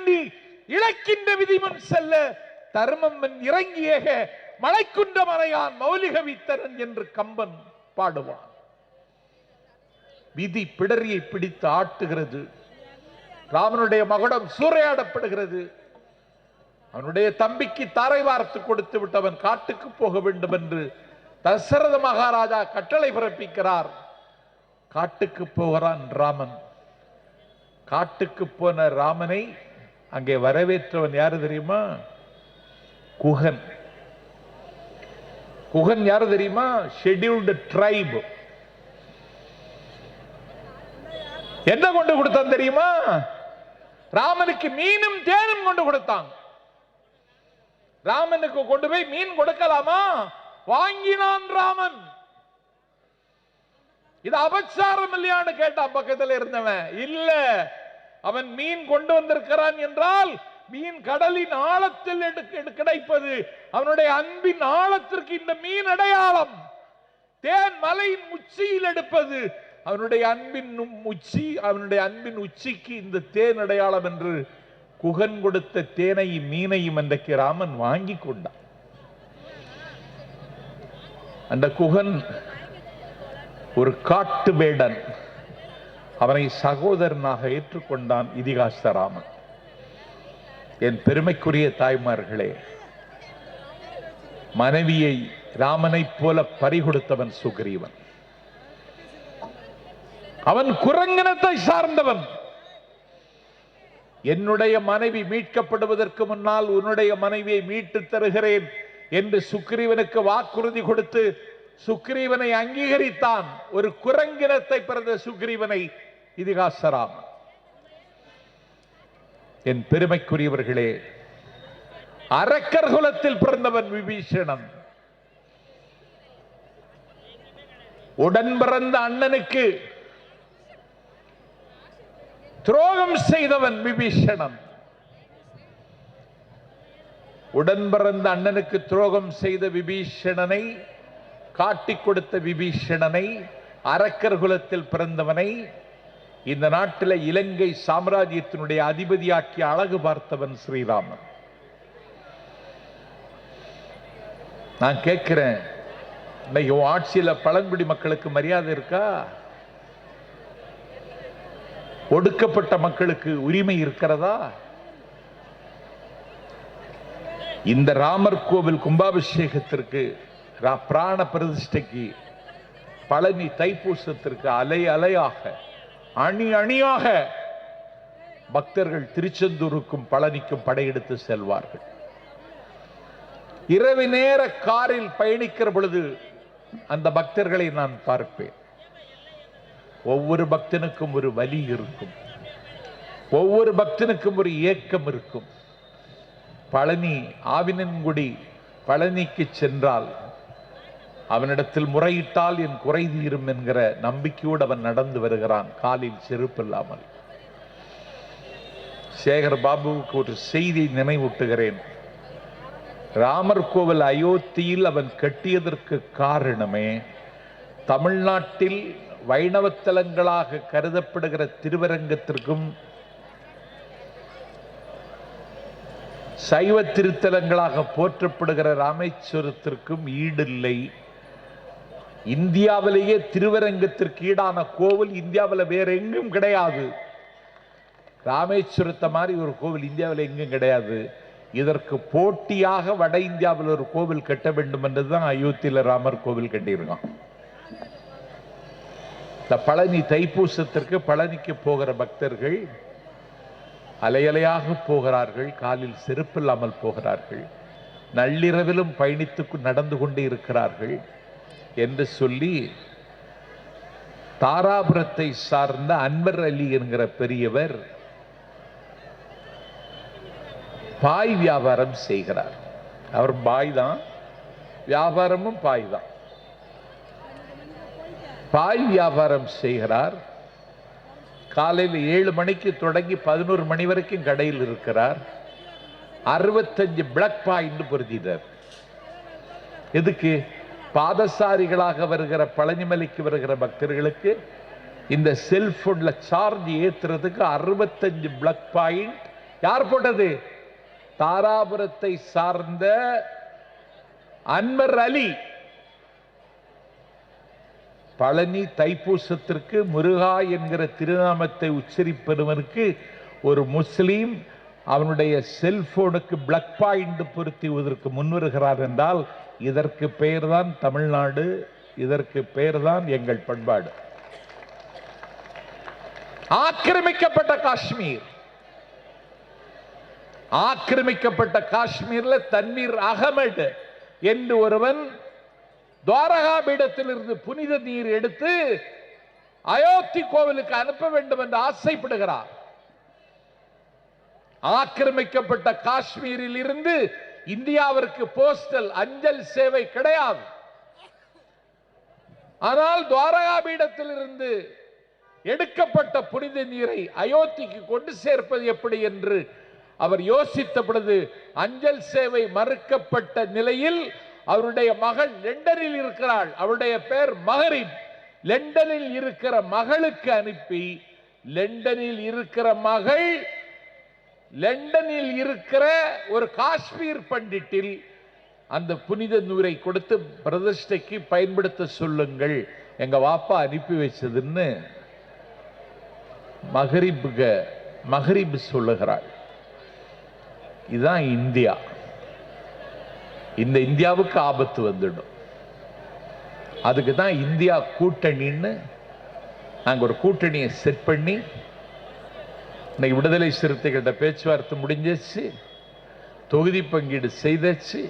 எண்ணி இழக்கின்ற விதிமுன் செல்ல தர்மம் இறங்கியேக மலைக்குன்ற மலையான் மௌலிக வித்தரன் என்று கம்பன் பாடுவான். விதி பிடரியை பிடித்து ஆட்டுகிறது. ராமனுடைய மகுடம் சூறையாடப்படுகிறது. அவனுடைய தம்பிக்கு தாரை வார்த்து கொடுத்து விட்டவன் காட்டுக்கு போக வேண்டும் என்று தசரத மகாராஜா கட்டளை பிறப்பிக்கிறார். காட்டுக்கு போகிறான் ராமன். காட்டுக்கு போன ராமனை அங்கே வரவேற்றவன் யாரு தெரியுமா? குகன். குகன் யாரு தெரியுமா? Scheduled try. என்ன கொண்டு கொடுத்தான் தெரியுமா? ராமனுக்கு மீனும் தேனும் கொண்டு கொடுத்தான். ராமனுக்கு கொண்டு போய் மீன் கொடுக்கலாமா? வாங்கினான் ராமன். இது அபச்சாரம் இல்லையான்னு கேட்டான் பக்கத்தில் இருந்தவன். இல்ல, அவன் மீன் கொண்டு வந்திருக்கிறான் என்றால் மீன் கடலின் ஆழத்தில் கிடைப்பது. அவனுடைய அன்பின் ஆழத்திற்கு இந்த மீன் அடையாளம். தேன் மலையின் உச்சியில் எடுப்பது அவனுடைய அன்பின் உச்சி. அவனுடைய அன்பின் உச்சிக்கு இந்த தேன் அடையாளம் என்று குகன் கொடுத்த தேனையும் மீனையும் அன்றைக்கு ராமன் வாங்கி கொண்டான். அந்த குகன் ஒரு காட்டு வேடன். அவனை சகோதரனாக ஏற்றுக்கொண்டான் இதிகாச ராமன். என் பெருமைக்குரிய தாய்மார்களே, மனைவியை ராமனை போல பறிகொடுத்தவன் சுக்ரீவன். அவன் குரங்கினத்தை சார்ந்தவன். என்னுடைய மனைவி மீட்கப்படுவதற்கு முன்னால் உன்னுடைய மனைவியை மீட்டு தருகிறேன் என்று சுக்ரீவனுக்கு வாக்குறுதி கொடுத்து சுக்ரீவனை அங்கீகரித்தான். ஒரு குரங்கினத்தை பிறந்த சுக்ரீவனை இதிகாசராமன். என் பெருமைக்குரியவர்களே, அரக்கர் குலத்தில் பிறந்தவன் விபீஷணன். உடன் பிறந்த அண்ணனுக்கு துரோகம் செய்தவன் விபீஷணன். உடன் பிறந்த அண்ணனுக்கு துரோகம் செய்த விபீஷணனை, காட்டிக் கொடுத்த விபீஷணனை, அரக்கர் குலத்தில் பிறந்தவனை இந்த நாட்டில் இலங்கை சாம்ராஜ்யத்தினுடைய அதிபதியாக்கி அழகு பார்த்தவன் ஸ்ரீராமன். நான் கேட்கிறேன், இன்னைக்கு ஆட்சியில பழங்குடி மக்களுக்கு மரியாதை இருக்கா? ஒடுக்கப்பட்ட மக்களுக்கு உரிமை இருக்கிறதா? இந்த ராமர் கோவில் கும்பாபிஷேகத்திற்கு, பிராண பிரதிஷ்டைக்கு, பழனி தைப்பூசத்திற்கு அலை அலையாக, அணி அணியாக பக்தர்கள் திருச்செந்தூருக்கும் பழனிக்கும் படையெடுத்து செல்வார்கள். இரவு நேர காரில் பயணிக்கிற பொழுது அந்த பக்தர்களை நான் பார்ப்பேன். ஒவ்வொரு பக்தனுக்கும் ஒரு வலி இருக்கும். ஒவ்வொரு பக்தனுக்கும் ஒரு ஏக்கம் இருக்கும். பழனி ஆவினன்குடி பழனிக்கு சென்றால் அவனிடத்தில் முறையிட்டால் என் குறை தீரும் என்கிற நம்பிக்கையோடு அவன் நடந்து வருகிறான், காலில் செருப்பு இல்லாமல். சேகர் பாபுவுக்கு ஒரு செய்தி நினைவூட்டுகிறேன். ராமர் கோவில் அயோத்தியில் அவன் கட்டியதற்கு காரணமே தமிழ்நாட்டில் வைணவத்தலங்களாக கருதப்படுகிற திருவரங்கத்திற்கும் சைவ திருத்தலங்களாக போற்றப்படுகிற ராமேஸ்வரத்திற்கும் ஈடில்லை. இந்தியாவிலேயே திருவரங்கத்திற்கு ஈடான கோவில் இந்தியாவில் வேற எங்கும் கிடையாது. ராமேஸ்வரத்தை மாதிரி ஒரு கோவில் இந்தியாவில் எங்கும் கிடையாது. இதற்கு போட்டியாக வட இந்தியாவில் ஒரு கோவில் கட்ட வேண்டும் என்றுதான் அயோத்தியில் ராமர் கோவில் கட்டியிருக்கான். இந்த பழனி தைப்பூசத்திற்கு பழனிக்கு போகிற பக்தர்கள் அலையலையாக போகிறார்கள், காலில் செருப்பில்லாமல் போகிறார்கள், நள்ளிரவிலும் பயணித்து நடந்து கொண்டே இருக்கிறார்கள் என்று சொல்லி தாராபுரத்தை சார்ந்த அன்வர் அலி என்கிற பெரியவர் பாய் வியாபாரம் செய்கிறார். அவர் பாய் தான், வியாபாரமும் பாய் தான். பாய் வியாபாரம் செய்கிறார். காலையில் 7 மணிக்கு தொடங்கி 11 மணி வரைக்கும் கடையில் இருக்கிறார். 65 பிளாக் பாயிண்ட் பொருத்தினார். எதுக்கு? பாதசாரிகளாக வருகிற பழனிமலைக்கு வருகிற பக்தர்களுக்கு இந்த செல்போன்ல சார்ஜ் ஏத்துறதுக்கு 65 பிளாக் பாயிண்ட் யார் போட்டது? தாராபுரத்தை சார்ந்த அன்வர் அலி. பழனி தைப்பூசத்திற்கு முருகா என்கிற திருநாமத்தை உச்சரிப்பவனுக்கு ஒரு முஸ்லீம் அவனுடைய செல்போனுக்கு பிளக் பாயிண்ட் பொருத்துவதற்கு முன்வருகிறார் என்றால் இதற்கு பெயர்தான் தமிழ்நாடு, இதற்கு பெயர்தான் எங்கள் பண்பாடு. ஆக்கிரமிக்கப்பட்ட காஷ்மீர், ஆக்கிரமிக்கப்பட்ட காஷ்மீர்ல தன்வீர் அகமது என்று ஒருவன் துவாரகா பீடத்திலிருந்து புனித நீர் எடுத்து அயோத்தி கோவிலுக்கு அனுப்ப வேண்டும் என்று ஆசைப்படுகிறார். ஆக்கிரமிக்கப்பட்ட காஷ்மீரில் இருந்து இந்தியாவிற்கு போஸ்டல் அஞ்சல் சேவை கிடையாது. ஆனால் துவாரகா பீடத்தில் இருந்து எடுக்கப்பட்ட புனித நீரை அயோத்திக்கு கொண்டு சேர்ப்பது எப்படி என்று அவர் யோசித்த பொழுது அஞ்சல் சேவை மறுக்கப்பட்ட நிலையில் அவருடைய மகள் லண்டனில் இருக்கிறாள், அவருடைய பெயர் மகரிப். லண்டனில் இருக்கிற மகளுக்கு அனுப்பி லண்டனில் இருக்கிற மகள் லண்டனில் இருக்கிற ஒரு காஷ்மீர் பண்டிட்டில் அந்த புனித நூரை கொடுத்து பிரதிஷ்டைக்கு பயன்படுத்த சொல்லுங்கள், எங்க வாப்பா அனுப்பி வச்சதுன்னு மகரிப் சொல்லுகிறாள். இதுதான் இந்தியா. இந்த இந்தியாவுக்கு ஆபத்து வந்துடும். அதுக்கு தான் இந்தியா கூட்டணின்னு நாங்க ஒரு கூட்டணியை செட் பண்ணி இன்னைக்கு விடுதலை சிறுத்தைகள்கிட்ட பேச்சுவார்த்தை முடிஞ்சிச்சு, தொகுதி பங்கீடு செய்தாச்சு,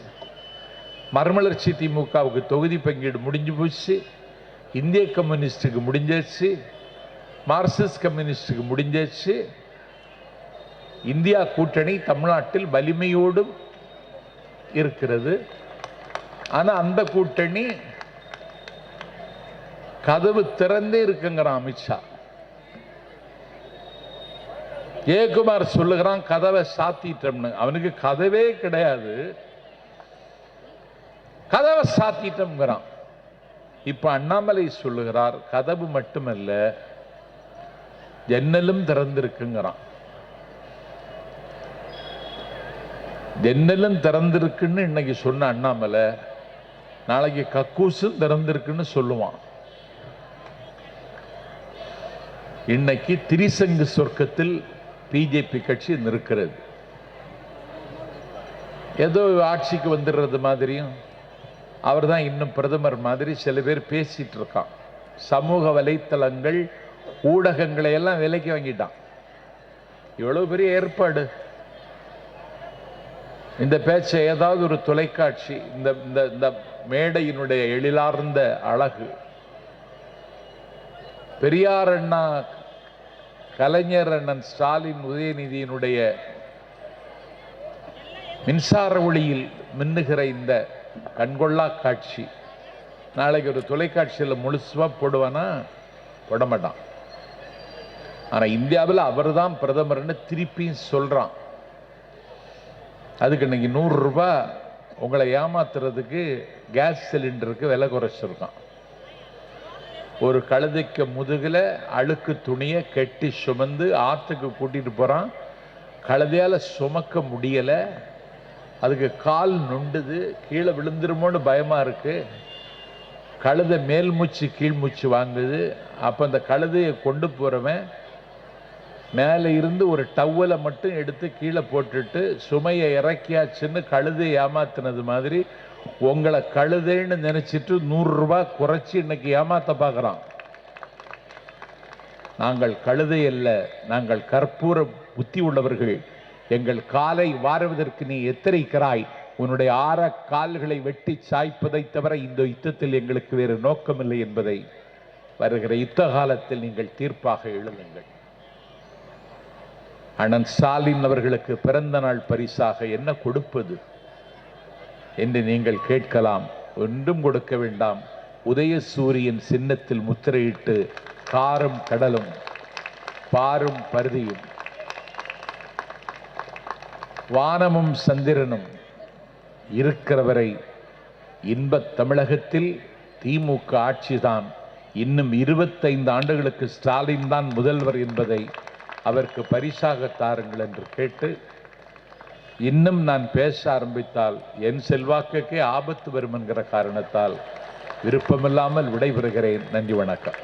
மறுமலர்ச்சி திமுகவுக்கு தொகுதி பங்கீடு முடிஞ்சு போச்சு, இந்திய கம்யூனிஸ்டுக்கு முடிஞ்சாச்சு, மார்க்சிஸ்ட் கம்யூனிஸ்டுக்கு முடிஞ்சாச்சு. இந்தியா கூட்டணி தமிழ்நாட்டில் வலிமையோடும் இருக்கிறது. ஆனா அந்த கூட்டணி கதவு திறந்தே இருக்குங்கிறான் அமித்ஷா. ஜெயக்குமார் சொல்லுகிறான் கதவை சாத்திட்டோம்னு. அவனுக்கு கதவே கிடையாது, கதவை சாத்திட்டோம்ங்கிறான். இப்ப அண்ணாமலை சொல்லுகிறார் கதவு மட்டுமல்ல ஜன்னலும் திறந்திருக்குங்கிறான். ஜன்னலும் திறந்திருக்குன்னு இன்னைக்கு சொன்ன அண்ணாமலை நாளைக்கு கக்கூசும் திறந்திருக்குன்னு சொல்லுவான். இன்னைக்கு திரிசங்கு சொர்க்கத்தில் பிஜேபி கட்சி நிற்கிறது. ஏதோ ஆட்சிக்கு வந்துடுறது மாதிரியும் அவர் தான் இன்னும் பிரதமர் மாதிரி சில பேர் பேசிட்டு இருக்கான். சமூக வலைத்தளங்கள் ஊடகங்களை எல்லாம் விலைக்கு வாங்கிட்டான். இவ்வளவு பெரிய ஏற்பாடு. இந்த பேச்சை ஏதாவது ஒரு தொலைக்காட்சி இந்த மேடையினுடைய எழிலார்ந்த அழகு, பெரியார் அண்ணா, கலைஞர் அண்ணன் ஸ்டாலின், உதயநிதியினுடைய மின்சார ஒளியில் மின்னுகிற இந்த கண்கொள்ளா காட்சி நாளைக்கு ஒரு தொலைக்காட்சியில் முழுசுவா போடுவானா? போட மாட்டான். ஆனா இந்தியாவில் அவர் தான் பிரதமர்னு திருப்பியும் சொல்றான். அதுக்கு இன்னைக்கு 100 ரூபாய் உங்களை ஏமாத்துறதுக்கு கேஸ் சிலிண்டருக்கு விலை குறைச்சிருக்கான். ஒரு கழுதைக்கு முதுகுல அழுக்கு துணியை கட்டி சுமந்து ஆத்துக்கு கூட்டிட்டு போறான். கழுதையால சுமக்க முடியல, அதுக்கு கால் நொண்டுது, கீழே விழுந்துருமோன்னு பயமா இருக்கு. கழுதை மேல் மூச்சு கீழ் மூச்சு வாங்குது. அப்ப அந்த கழுதையை கொண்டு போறவன் மேலே இருந்து ஒரு டவலை மட்டும் எடுத்து கீழே போட்டுட்டு சுமையை இறக்கியாச்சுன்னு கழுதை ஏமாத்தினது மாதிரி உங்களை கழுதைன்னு நினைச்சிட்டு 100 ரூபாய் குறைச்சி இன்னைக்கு ஏமாத்த பார்க்கறான். நாங்கள் கழுதை அல்ல, நாங்கள் கற்பூர புத்தி உள்ளவர்கள். எங்கள் காலை வாருவதற்கு நீ எத்தரிக்கிறாய். உன்னுடைய 6 கால்களை வெட்டி சாய்ப்பதை தவிர இந்த யுத்தத்தில் எங்களுக்கு வேறு நோக்கமில்லை என்பதை வருகிற யுத்த காலத்தில் நீங்கள் தீர்ப்பாக எழுதுங்கள். அண்ணன் ஸ்டாலின் அவர்களுக்கு பிறந்த நாள் பரிசாக என்ன கொடுப்பது என்று நீங்கள் கேட்கலாம். ஒன்றும் கொடுக்க வேண்டாம். உதயசூரியன் சின்னத்தில் முத்திரையிட்டு காரும் கடலும் பாரும் பருதியும் வானமும் சந்திரனும் இருக்கிறவரை இன்பத் தமிழகத்தில் திமுக ஆட்சிதான். இன்னும் 25 ஆண்டுகளுக்கு ஸ்டாலின் தான் முதல்வர் என்பதை அவருக்கு பரிசாக தாருங்கள் என்று கேட்டு, இன்னும் நான் பேச ஆரம்பித்தால் என் செல்வாக்குக்கே ஆபத்து வரும் என்கிற காரணத்தால் விருப்பமில்லாமல் விடைபெறுகிறேன். நன்றி, வணக்கம்.